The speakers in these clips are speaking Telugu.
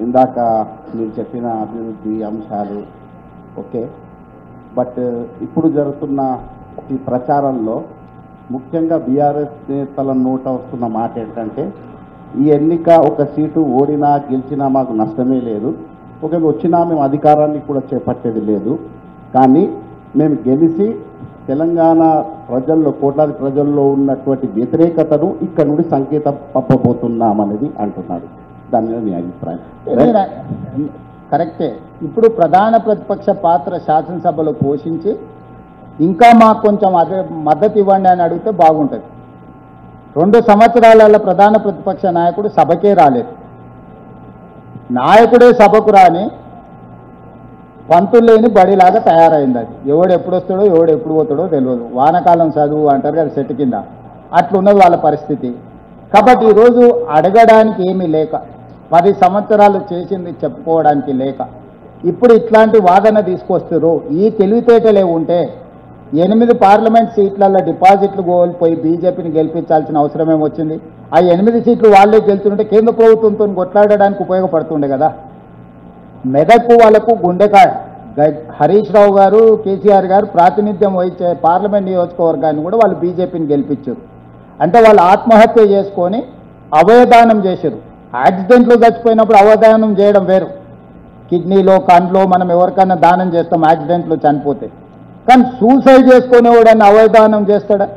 ఇందాక మీరు చెప్పిన అభివృద్ధి అంశాలు ఓకే, బట్ ఇప్పుడు జరుగుతున్న ఈ ప్రచారంలో ముఖ్యంగా బీఆర్ఎస్ నేతల నోట వస్తున్న మాట ఏంటంటే ఈ ఎన్నిక ఒక సీటు ఓడినా గెలిచినా మాకు నష్టమే లేదు, ఒకవేళ వచ్చినా మేము అధికారాన్ని కూడా చేపట్టేది లేదు, కానీ మేము గెలిచి తెలంగాణ ప్రజల్లో కోట్లాది ప్రజల్లో ఉన్నటువంటి వ్యతిరేకతను ఇక్కడ నుండి సంకేతం పంపబోతున్నామనేది అంటున్నారు. దాని మీద మీ అభిప్రాయం? కరెక్టే. ఇప్పుడు ప్రధాన ప్రతిపక్ష పాత్ర శాసనసభలో పోషించి ఇంకా మాకు కొంచెం అదే మద్దతు ఇవ్వండి అని అడిగితే బాగుంటుంది. 2 సంవత్సరాల ప్రధాన ప్రతిపక్ష నాయకుడు సభకే రాలేదు. నాయకుడే సభకు రాని పంతులు లేని బడిలాగా తయారైంది. అది ఎవడు ఎప్పుడు వస్తాడో ఎవడు ఎప్పుడు పోతాడో తెలియదు. వానకాలం చదువు అంటారు కదా చెట్టు కింద, అట్లున్నది వాళ్ళ పరిస్థితి. కాబట్టి ఈరోజు అడగడానికి ఏమీ లేక, 10 సంవత్సరాలు చేసింది చెప్పుకోవడానికి లేక ఇప్పుడు ఇట్లాంటి వాదన తీసుకొస్తారు. ఈ తెలివితేటలే ఉంటే 8 పార్లమెంట్ సీట్లలో డిపాజిట్లు కోల్పోయి బీజేపీని గెలిపించాల్సిన అవసరం ఏమొచ్చింది? ఆ 8 సీట్లు వాళ్ళే గెలుచుంటే కేంద్ర ప్రభుత్వంతో కొట్లాడడానికి ఉపయోగపడుతుండే కదా. మెదక్కు వాళ్ళకు గుండెకాయ. హరీష్ రావు గారు, కేసీఆర్ గారు ప్రాతినిధ్యం వహించే పార్లమెంట్ నియోజకవర్గాన్ని కూడా వాళ్ళు బీజేపీని గెలిపించారు. అంటే వాళ్ళు ఆత్మహత్య చేసుకొని అవయదానం చేశారు. యాక్సిడెంట్లు చచ్చిపోయినప్పుడు అవయదానం చేయడం వేరు. కిడ్నీలో కండ్లో మనం ఎవరికైనా దానం చేస్తాం యాక్సిడెంట్లు చనిపోతే, కానీ సూసైడ్ చేసుకునేవాడని అవయదానం చేస్తాడా?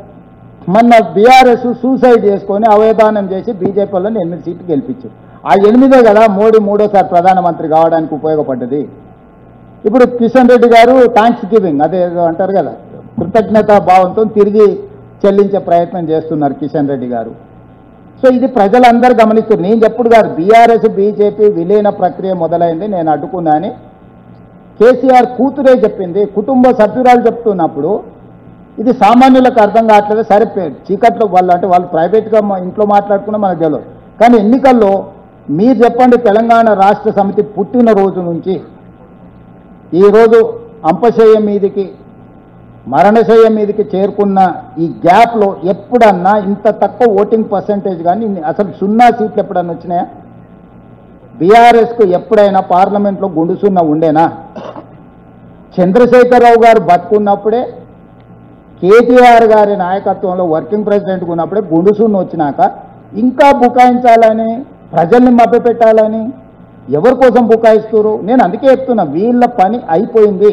మొన్న బీఆర్ఎస్ సూసైడ్ చేసుకొని అవయదానం చేసి బీజేపీ వాళ్ళని 8 సీట్లు గెలిపించారు. ఆ 8 కదా మోడీ 3వ ప్రధానమంత్రి కావడానికి ఉపయోగపడ్డది. ఇప్పుడు కిషన్ రెడ్డి గారు థ్యాంక్స్ గివింగ్, అదే అంటారు కదా, కృతజ్ఞతా భావంతో తిరిగి చెల్లించే ప్రయత్నం చేస్తున్నారు కిషన్ రెడ్డి గారు. సో ఇది ప్రజలందరూ గమనిస్తారు. నేను చెప్పుడు కాదు, బీఆర్ఎస్ బీజేపీ విలీన ప్రక్రియ మొదలైంది, నేను అడ్డుకున్నా అని కేసీఆర్ కూతురే చెప్పింది. కుటుంబ సభ్యురాలు చెప్తున్నప్పుడు ఇది సామాన్యులకు అర్థం కావట్లేదు. సరే చీకట్లో వాళ్ళు అంటే వాళ్ళు ప్రైవేట్గా ఇంట్లో మాట్లాడుకున్నా మనకు తెలియదు, కానీ ఎన్నికల్లో మీరు చెప్పండి, తెలంగాణ రాష్ట్ర సమితి పుట్టిన రోజు నుంచి ఈరోజు అంపశయ్య మీదికి మరణశయ్య మీదకి చేరుకున్న ఈ గ్యాప్లో ఎప్పుడన్నా ఇంత తక్కువ ఓటింగ్ పర్సంటేజ్ కానీ అసలు 0 సీట్లు ఎప్పుడన్నా వచ్చినాయా? బీఆర్ఎస్కు ఎప్పుడైనా పార్లమెంట్లో గుండు 0 ఉండేనా? చంద్రశేఖరరావు గారు బతుకున్నప్పుడే, కేటీఆర్ గారి నాయకత్వంలో వర్కింగ్ ప్రెసిడెంట్గా ఉన్నప్పుడే గుండు 0 వచ్చినాక ఇంకా బుకాయించాలని, ప్రజల్ని మభ్యపెట్టాలని ఎవరి కోసం బుకాయిస్తారు? నేను అందుకే చెప్తున్నా, వీళ్ళ పని అయిపోయింది.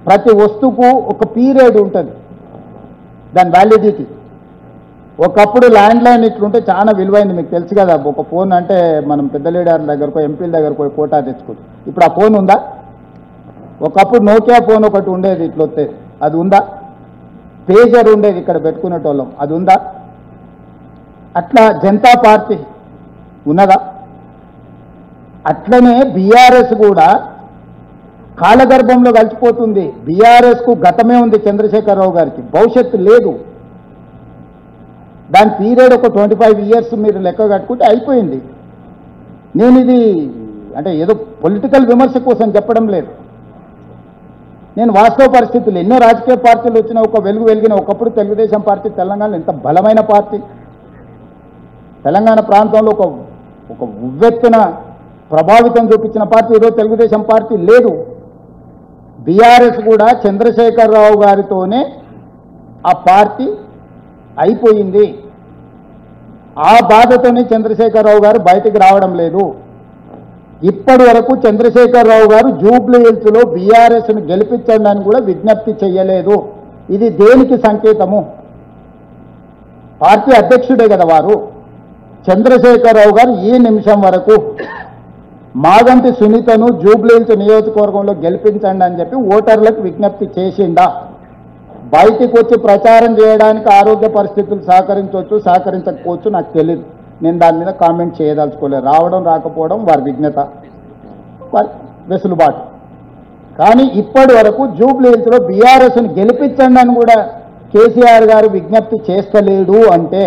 ప్రతి వస్తువుకు ఒక పీరియడ్ ఉంటుంది, దాని వ్యాలిడిటీ. ఒకప్పుడు ల్యాండ్ లైన్ ఇట్లుంటే చాలా విలువైంది, మీకు తెలుసు కదా. ఒక ఫోన్ అంటే మనం పెద్ద లీడర్ల దగ్గరకు, ఎంపీల దగ్గరకు పోయి కోటా తెచ్చుకోవచ్చు. ఇప్పుడు ఆ ఫోన్ ఉందా? ఒకప్పుడు నోకియా ఫోన్ ఒకటి ఉండేది, ఇట్లా వచ్చేది, అది ఉందా? పేజర్ ఉండేది ఇక్కడ పెట్టుకునేటోళ్ళం, అది ఉందా? అట్లా జనతా పార్టీ ఉన్నదా? అట్లనే బీఆర్ఎస్ కూడా కాలగర్భంలో కలిసిపోతుంది. బీఆర్ఎస్కు గతమే ఉంది, చంద్రశేఖరరావు గారికి భవిష్యత్తు లేదు. దాని పీరియడ్ ఒక 25 ఇయర్స్ మీరు లెక్క కట్టుకుంటే అయిపోయింది. నేను ఇది అంటే ఏదో పొలిటికల్ విమర్శ కోసం చెప్పడం లేదు. నేను వాస్తవ పరిస్థితులు, ఎన్నో రాజకీయ పార్టీలు వచ్చిన ఒక వెలిగిన ఒకప్పుడు తెలుగుదేశం పార్టీ తెలంగాణలో ఎంత బలమైన పార్టీ, తెలంగాణ ప్రాంతంలో ఒక ఉవ్వెత్తున ప్రభావితం చూపించిన పార్టీ. ఈరోజు తెలుగుదేశం పార్టీ లేదు. బీఆర్ఎస్ కూడా చంద్రశేఖరరావు గారితోనే ఆ పార్టీ అయిపోయింది. ఆ బాధతోనే చంద్రశేఖరరావు గారు బయటికి రావడం లేదు. ఇప్పటి వరకు చంద్రశేఖరరావు గారు జూబ్లీ హిల్స్లో బీఆర్ఎస్ను గెలిపించండి అని కూడా విజ్ఞప్తి చేయలేదు. ఇది దేనికి సంకేతము? పార్టీ అధ్యక్షుడే కదా వారు. చంద్రశేఖరరావు గారు ఈ నిమిషం వరకు మాగంటి సునీతను జూబ్లీ హిల్స్ నియోజకవర్గంలో గెలిపించండి అని చెప్పి ఓటర్లకు విజ్ఞప్తి చేసిందా? బయటికి వచ్చి ప్రచారం చేయడానికి ఆరోగ్య పరిస్థితులు సహకరించవచ్చు, సహకరించకపోవచ్చు, నాకు తెలియదు. నేను దాని మీద కామెంట్ చేయదలుచుకోలేదు. రావడం రాకపోవడం వారి విజ్ఞత, వారి వెసులుబాటు. కానీ ఇప్పటి వరకు జూబ్లీ హిల్స్లో బీఆర్ఎస్ని గెలిపించండి అని కూడా కేసీఆర్ గారు విజ్ఞప్తి చేస్తలేడు అంటే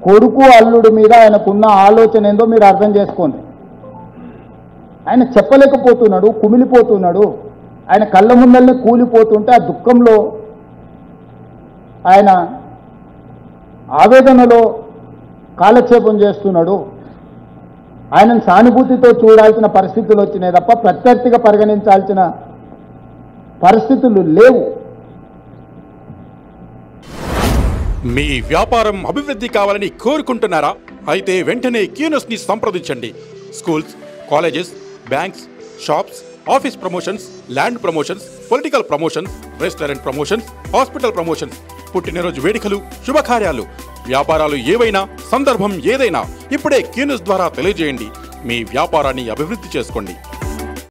కొడుకు అల్లుడి మీద ఆయనకున్న ఆలోచన ఏందో మీరు అర్థం చేసుకోండి. ఆయన చెప్పలేకపోతున్నాడు, కుమిలిపోతున్నాడు. ఆయన కళ్ళ ముందల్ని కూలిపోతుంటే ఆ దుఃఖంలో, ఆయన ఆవేదనలో కాలక్షేపం చేస్తున్నాడు. ఆయనను సానుభూతితో చూడాల్సిన పరిస్థితులు వచ్చినాయి తప్ప ప్రత్యర్థిగా పరిగణించాల్సిన పరిస్థితులు లేవు. మీ వ్యాపారం అభివృద్ధి కావాలని కోరుకుంటున్నారా? అయితే వెంటనే క్యూనస్ని సంప్రదించండి. Schools, colleges, banks, shops, office promotions, land promotions, political promotions, restaurant promotions, hospital promotions, పుట్టినరోజు వేడుకలు, శుభకార్యాలు, వ్యాపారాలు ఏవైనా, సందర్భం ఏదైనా ఇప్పుడే క్యూనస్ ద్వారా తెలియజేయండి. మీ వ్యాపారాన్ని అభివృద్ధి చేసుకోండి.